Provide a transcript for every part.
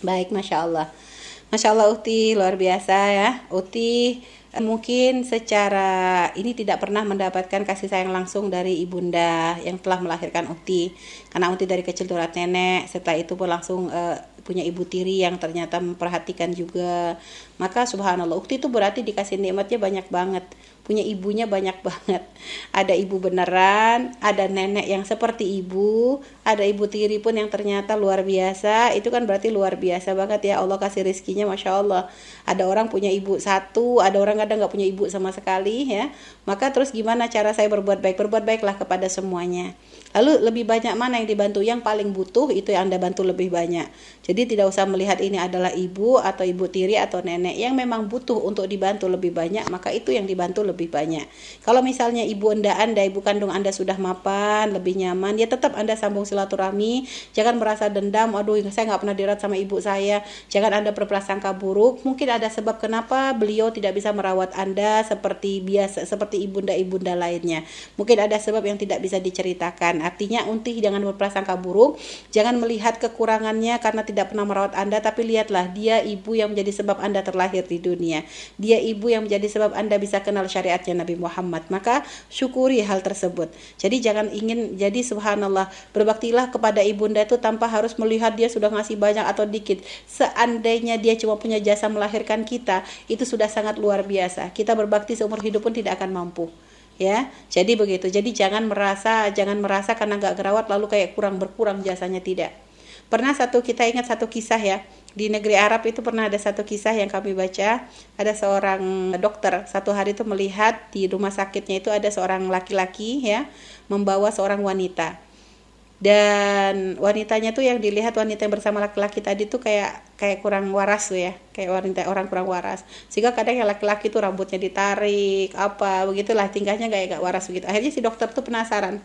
Baik, Masya Allah. Masya Allah Uti, luar biasa ya. Uti mungkin secara ini tidak pernah mendapatkan kasih sayang langsung dari ibunda yang telah melahirkan Uti. Karena Uti dari kecil turut nenek, setelah itu pun langsung punya ibu tiri yang ternyata memperhatikan juga. Maka subhanallah, Uti itu berarti dikasih nikmatnya banyak banget. Punya ibunya banyak banget. Ada ibu beneran, ada nenek yang seperti ibu, ada ibu tiri pun yang ternyata luar biasa. Itu kan berarti luar biasa banget ya, Allah kasih rizkinya Masya Allah. Ada orang punya ibu satu, ada orang kadang nggak punya ibu sama sekali ya. Maka terus gimana cara saya berbuat baik? Berbuat baiklah kepada semuanya. Lalu lebih banyak mana yang dibantu? Yang paling butuh itu yang Anda bantu lebih banyak. Jadi tidak usah melihat ini adalah ibu atau ibu tiri atau nenek yang memang butuh untuk dibantu lebih banyak, maka itu yang dibantu lebih banyak. Kalau misalnya ibu Anda, ibu kandung Anda sudah mapan, lebih nyaman, ya tetap Anda sambung silaturahmi. Jangan merasa dendam, aduh saya nggak pernah dirawat sama ibu saya. Jangan Anda berprasangka buruk. Mungkin ada sebab kenapa beliau tidak bisa merawat Anda seperti biasa, seperti ibunda-ibunda lainnya. Mungkin ada sebab yang tidak bisa diceritakan. Artinya Unti jangan berprasangka buruk, jangan melihat kekurangannya karena tidak pernah merawat Anda, tapi lihatlah dia ibu yang menjadi sebab Anda terlahir di dunia. Dia ibu yang menjadi sebab Anda bisa kenal syariatnya Nabi Muhammad. Maka syukuri hal tersebut. Jadi jangan ingin jadi subhanallah, berbaktilah kepada ibunda itu tanpa harus melihat dia sudah ngasih banyak atau dikit. Seandainya dia cuma punya jasa melahirkan kita, itu sudah sangat luar biasa. Kita berbakti seumur hidup pun tidak akan mampu. Ya, jadi begitu. Jadi jangan merasa karena nggak gerawat lalu kayak berkurang jasanya, tidak. Pernah kita ingat satu kisah ya, di negeri Arab itu pernah ada satu kisah yang kami baca. Ada seorang dokter satu hari itu melihat di rumah sakitnya itu ada seorang laki-laki ya membawa seorang wanita, dan wanitanya tuh yang dilihat, wanita yang bersama laki-laki tadi tuh kayak kurang waras tuh ya, kayak orang kurang waras, sehingga kadang yang laki-laki tuh rambutnya ditarik apa begitulah, tingkahnya kayak gak waras begitu. Akhirnya si dokter tuh penasaran,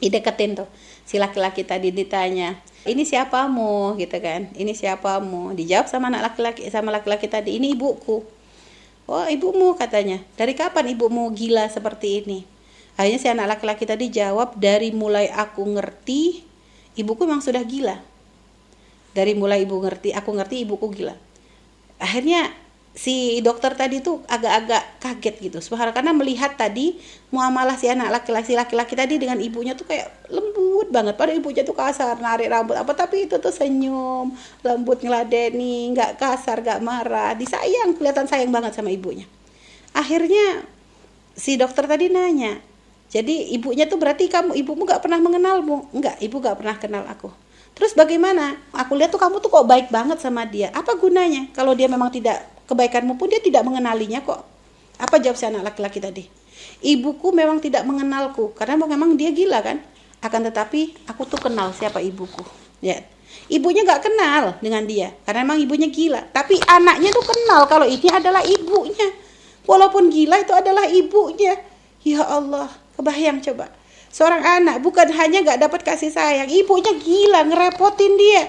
dideketin tuh si laki-laki tadi, ditanya, ini siapamu gitu kan, ini siapamu, dijawab sama laki-laki tadi, ini ibuku. Oh ibumu, katanya, dari kapan ibumu gila seperti ini? Akhirnya si anak laki-laki tadi jawab, dari mulai aku ngerti, ibuku memang sudah gila. Dari mulai aku ngerti ibuku gila. Akhirnya si dokter tadi tuh agak-agak kaget gitu. Subhanallah, karena melihat tadi muamalah si anak laki-laki tadi dengan ibunya tuh kayak lembut banget. Padahal ibunya tuh kasar, narik rambut apa, tapi itu tuh senyum, lembut, ngeladeni, nggak kasar, nggak marah, disayang, kelihatan sayang banget sama ibunya. Akhirnya si dokter tadi nanya, jadi ibunya tuh berarti ibumu gak pernah mengenalmu? Enggak, ibu gak pernah kenal aku. Terus bagaimana? Aku lihat tuh kamu tuh kok baik banget sama dia. Apa gunanya? Kalau dia memang tidak, kebaikanmu pun dia tidak mengenalinya kok. Apa jawab si anak laki-laki tadi? Ibuku memang tidak mengenalku, karena memang dia gila kan. Akan tetapi aku tuh kenal siapa ibuku. Ya. Ibunya gak kenal dengan dia, karena memang ibunya gila. Tapi anaknya tuh kenal kalau ini adalah ibunya. Walaupun gila itu adalah ibunya. Ya Allah, kebayang coba. Seorang anak bukan hanya gak dapat kasih sayang, ibunya gila, ngerepotin dia.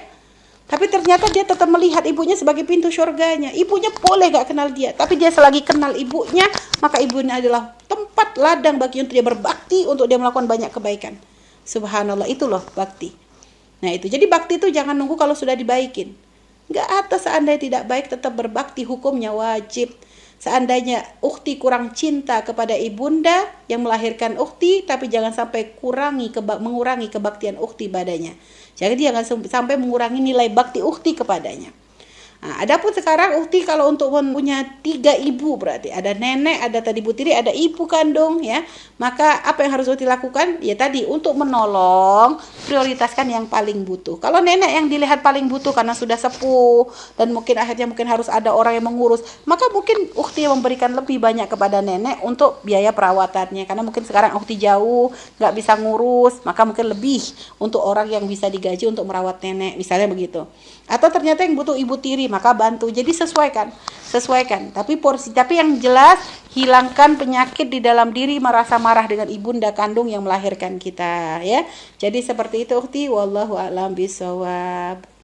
Tapi ternyata dia tetap melihat ibunya sebagai pintu surganya. Ibunya boleh gak kenal dia, tapi dia selagi kenal ibunya, maka ibunya adalah tempat ladang bagi untuk dia berbakti, untuk dia melakukan banyak kebaikan. Subhanallah, itu loh bakti. Nah itu, jadi bakti itu jangan nunggu kalau sudah dibaikin. Gak atas, seandainya tidak baik tetap berbakti, hukumnya wajib. Seandainya ukhti kurang cinta kepada ibunda yang melahirkan ukhti, tapi jangan sampai mengurangi kebaktian ukhti padanya. Jadi jangan sampai mengurangi nilai bakti ukhti kepadanya. Nah, adapun sekarang ukhti kalau untuk punya 3 ibu, berarti ada nenek, ada tadi ibu tiri, ada ibu kandung ya. Maka apa yang harus ukhti lakukan? Ya tadi, untuk menolong, prioritaskan yang paling butuh. Kalau nenek yang dilihat paling butuh karena sudah sepuh dan akhirnya harus ada orang yang mengurus, maka mungkin ukhti memberikan lebih banyak kepada nenek untuk biaya perawatannya, karena mungkin sekarang ukhti jauh, nggak bisa ngurus, maka mungkin lebih untuk orang yang bisa digaji untuk merawat nenek, misalnya begitu. Atau ternyata yang butuh ibu tiri, maka bantu. Jadi sesuaikan. Tapi yang jelas, hilangkan penyakit di dalam diri merasa marah dengan ibunda kandung yang melahirkan kita ya. Jadi seperti itu ukhti, wallahu a'lam bishawab.